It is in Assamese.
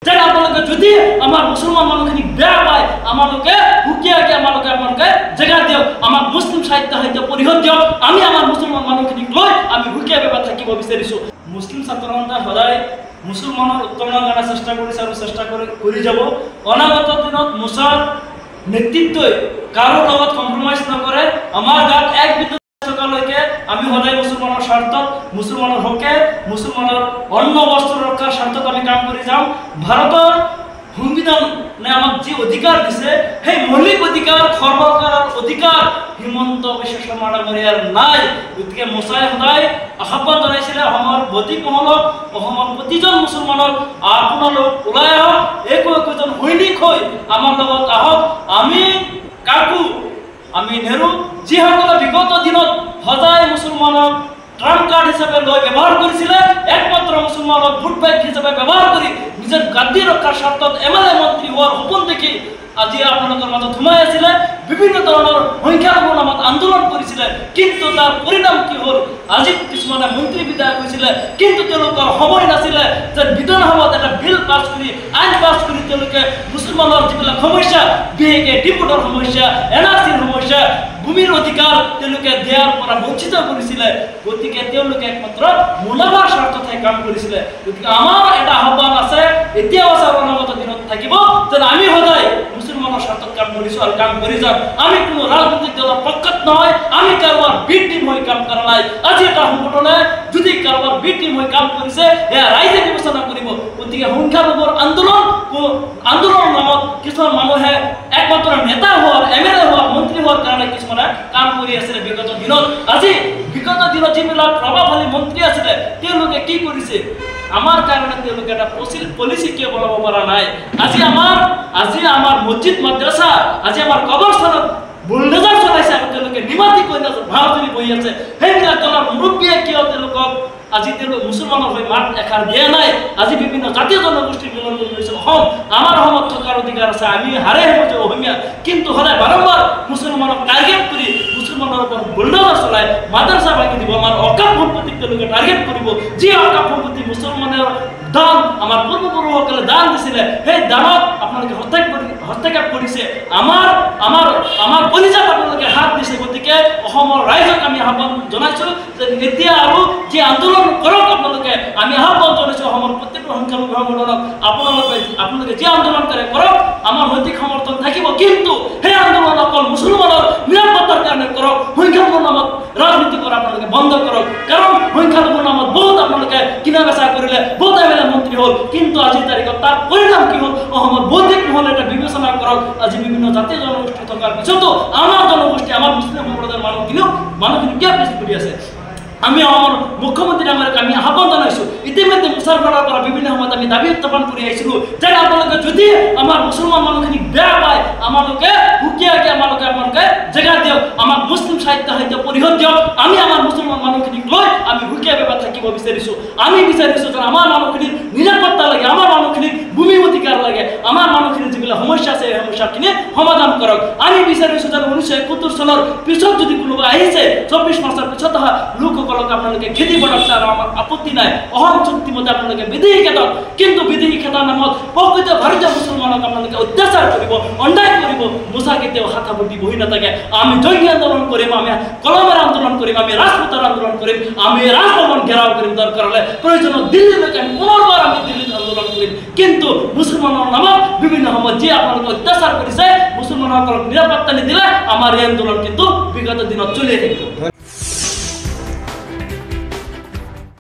যেন আপোনালোকে যদি আমাৰ মুছলমান মানুহখিনিক বেয়া পায় আমালোকে হুকিয়াকে আপোনালোকে জেগা দিয়ক, আমাক মুছলিম সাহিত্য পৰিষদ দিয়ক, আমি আমাৰ মুছলমান মানুহখিনিক লৈ আমি হুকিয়াভাৱে থাকিব বিচাৰিছোঁ। মুছলিম ছাত্ৰ সন্থাই সদায় মুছলমানৰ উত্তৰণৰ কাৰণে চেষ্টা কৰিছে আৰু চেষ্টা কৰি যাব। অনাগত দিনত মুছাৰ নেতৃত্বই কাৰো লগত কম্প্ৰমাইজ নকৰে। আমাৰ গাত এক বিন্দু থকালৈকে আমি সদায় মুছলমানৰ স্বাৰ্থত, মুছলমানৰ হকে, মুছলমানৰ অন্ন বস্ত্ৰ ৰক্ষাৰ স্বাৰ্থত আমি কাম কৰি যাম। ভাৰতৰ সংবিধানে আমাক যি অধিকাৰ দিছে সেই মৌলিক অধিকাৰ খৰ্ব কৰাৰ অধিকাৰ হিমন্ত বিশ্ব শৰ্মা ডাঙৰীয়াৰ নাই। গতিকে মুছাই সদায় আহ্বান জনাইছিলে অসমৰ বৌদ্ধিক মহলক, অসমৰ প্ৰতিজন মুছলমানক, আপোনালোক ওলাই আহক, একোজন সৈনিক হৈ আমাৰ লগত আহক। আমি কাকো আমি নেৰো যিসকলে বিগত দিনত সদায় মুছলমানক ট্ৰাম্প কাৰ্ড হিচাপে লৈ ব্যৱহাৰ কৰিছিলে, একমাত্ৰ মুছলমানক ভোট বেংক হিচাপে ব্যৱহাৰ কৰি নিজৰ গাদী ৰক্ষাৰ স্বাৰ্থত MLA মন্ত্ৰী হোৱাৰ সপোন দেখি আজি আপোনালোকৰ মাজত সোমাই আছিলে, বিভিন্ন ধৰণৰ সংখ্যালঘুৰ নামত আন্দোলন কৰিছিলে, কিন্তু তাৰ পৰিণাম কি হ'ল? আজি কিছুমানে মন্ত্ৰী বিধায়ক হৈছিলে, কিন্তু তেওঁলোকৰ সময় নাছিলে যে বিধানসভাত এটা বিল পাছ কৰি, আইন পাছ কৰি তেওঁলোকে মুছলমানৰ যিবিলাক সমস্যা, বিশেষকৈ ডিপুটৰ সমস্যা, NRCৰ সমস্যা, ভূমিৰ অধিকাৰ তেওঁলোকে দিয়াৰ পৰা বঞ্চিত কৰিছিলে। গতিকে তেওঁলোকে একমাত্ৰ মুনাফাৰ স্বাৰ্থতহে কাম কৰিছিলে। গতিকে আমাৰ এটা আহ্বান আছে, এতিয়াও আছে, অনাগত দিনত থাকিব, যেন আমি সদায় মুছলমানৰ স্বাৰ্থত কাম কৰিছোঁ আৰু কাম কৰি যাম। আমি কোনো ৰাজনৈতিক দলৰ পক্ষত নহয়, আমি কাৰোবাৰ বি টিম হৈ কাম কৰা নাই। আজি এটা সংগঠনে যদি কাৰোবাৰ বি টিম হৈ কাম কৰিছে এয়া ৰাইজে বিবেচনা কৰিব। গতিকে সংখ্যালঘুৰ আন্দোলনৰ নামত কিছুমান মানুহে একমাত্ৰ নেতা হোৱাৰ, MLA হোৱাৰ, মন্ত্ৰী হোৱাৰ কাৰণে কিছুমানে কাম কৰি আছিলে বিগত দিনত। আজি বিগত দিনত যিবিলাক প্ৰভাৱশালী মন্ত্ৰী আছিলে তেওঁলোকে কি কৰিছে? আমাৰ কাৰণে তেওঁলোকে এটা পলিচি কিয় বনাব পৰা নাই? আজি আমাৰ মছজিদ মাদ্ৰাছা, আজি আমাৰ কবৰস্থানত বুলডোজাৰ চলাইছে আৰু তেওঁলোকে নিমাতি কৈ ভাওজনী বহি আছে। সেইবিলাক দলৰ মুৰব্বীয়ে কিয় তেওঁলোকক আজি মুছলমানৰ হৈ মাত এষাৰ দিয়া নাই? আজি বিভিন্ন জাতীয় জনগোষ্ঠীৰ মিলন কৰিছে। অসম, আমাৰ অসমত থকাৰ অধিকাৰ আছে, আমি হাৰে হেমুজ অসমীয়া, কিন্তু সদায় বাৰম্বাৰ মুছলমানক টাৰ্গেট কৰি মুছলমানৰ ওপৰত বুলডোজাৰ চলাই মাদ্ৰাছা ভাঙি দিব, আমাৰ অকাপ সম্পত্তিক তেওঁলোকে টাৰ্গেট কৰিব। যি অকাপ সম্পত্তি মুছলমানৰ দান, আমাৰ পূৰ্বপুৰুষসকলে দান দিছিলে, সেই দানত আপোনালোকে হস্তক্ষেপ কৰিছে, আমাৰ কলিজাত আপোনালোকে হাত দিছে। গতিকে অসমৰ ৰাইজক আমি আহ্বান জনাইছোঁ যে এতিয়া আৰু যি আন্দোলন কৰক আপোনালোকে, আমি আহ্বান জনাইছোঁ অসমৰ প্ৰত্যেকটো সংখ্যালঘু সংগঠনক, আপোনালোকে যি আন্দোলন কৰে কৰক, আমাৰ নৈতিক সমৰ্থন থাকিব, কিন্তু সেই আন্দোলন অকল মুছলমানৰ নিৰাপত্তাৰ কাৰণে কৰক। সংখ্যালঘুৰ নামত ৰাজনীতি কৰা আপোনালোকে বন্ধ কৰক, কাৰণ সংখ্যালঘুৰ নামত বহুত আপোনালোকে কিনা বেচা কৰিলে, বহুত MLA মন্ত্ৰী হ'ল, কিন্তু আজিৰ তাৰিখত তাৰ পৰিণাম কি হ'ল? অসমৰ বৌদ্ধিক মহলে এটা বিবেচনা কৰক। আজি বিভিন্ন জাতীয় জনগোষ্ঠী থকাৰ পিছতো আমাৰ জনগোষ্ঠী, আমাৰ মুছলিম সম্প্ৰদায়ৰ মানুহখিনি কিয় পিছ পৰি আছে? আমি অসমৰ মুখ্যমন্ত্ৰী ডাঙৰীয়াক আমি আহ্বান জনাইছোঁ। ইতিমধ্যে মুছলমানৰ পৰা বিভিন্ন সময়ত আমি দাবী উত্থাপন কৰি আহিছিলোঁ যে আপোনালোকে যদি আমাৰ মুছলমান মানুহখিনিক বেয়া পায় আমালোকে হুকিয়াকে আপোনালোকে জেগা দিয়ক, আমাক মুছলিম সাহিত্য পৰিষদ দিয়ক, আমি আমাৰ মুছলমান মানুহখিনিক লৈ আমি হুকিয়াভাৱে থাকিব বিচাৰিছোঁ। আমি বিচাৰিছোঁ যে আমাৰ মানুহখিনিৰ নিৰাপত্তা লাগে, আমাৰ মানুহখিনিৰ ভূমি অধিকাৰ লাগে, আমাৰ মানুহখিনিৰ যিবিলাক সমস্যা আছে সেই সমস্যাখিনি সমাধান কৰক। আমি বিচাৰিছোঁ যে 1971 চনৰ পিছত যদি কোনোবা আহিছে, 24 মাৰ্চৰ পিছত অহা লোকসকলক আপোনালোকে খেতি বনাওক, তাৰ আমাৰ আপত্তি নাই। অসম চুক্তিমতে আপোনালোকে বিদেশী খেদক, কিন্তু বিদেশী খেদাৰ নামত প্ৰকৃত ভাৰতীয় মুছলমানক আপোনালোকে অত্যাচাৰ কৰিব, অন্যায় কৰিব। মুছা কেতিয়াও হাত সাৱটি বহি নাথাকে। আমি জঙ্গী আন্দোলন কৰিম, আমি কলমেৰ আন্দোলন কৰিম, আমি ৰাজপথৰ আন্দোলন কৰিম, আমি ৰাজভৱন ঘেৰাও কৰিম, দৰকাৰ হ'লে প্ৰয়োজনত দিল্লীলৈকে আমি পুনৰবাৰ আমি দিল্লীত আন্দোলন কৰিম। কিন্তু মুছলমানৰ নামত বিভিন্ন সময়ত যি আপোনালোকে অত্যাচাৰ কৰিছে, মুছলমানসকলক নিৰাপত্তা নিদিলে আমাৰ এই আন্দোলন কিন্তু বিগত দিনত চলিয়ে থাকিব।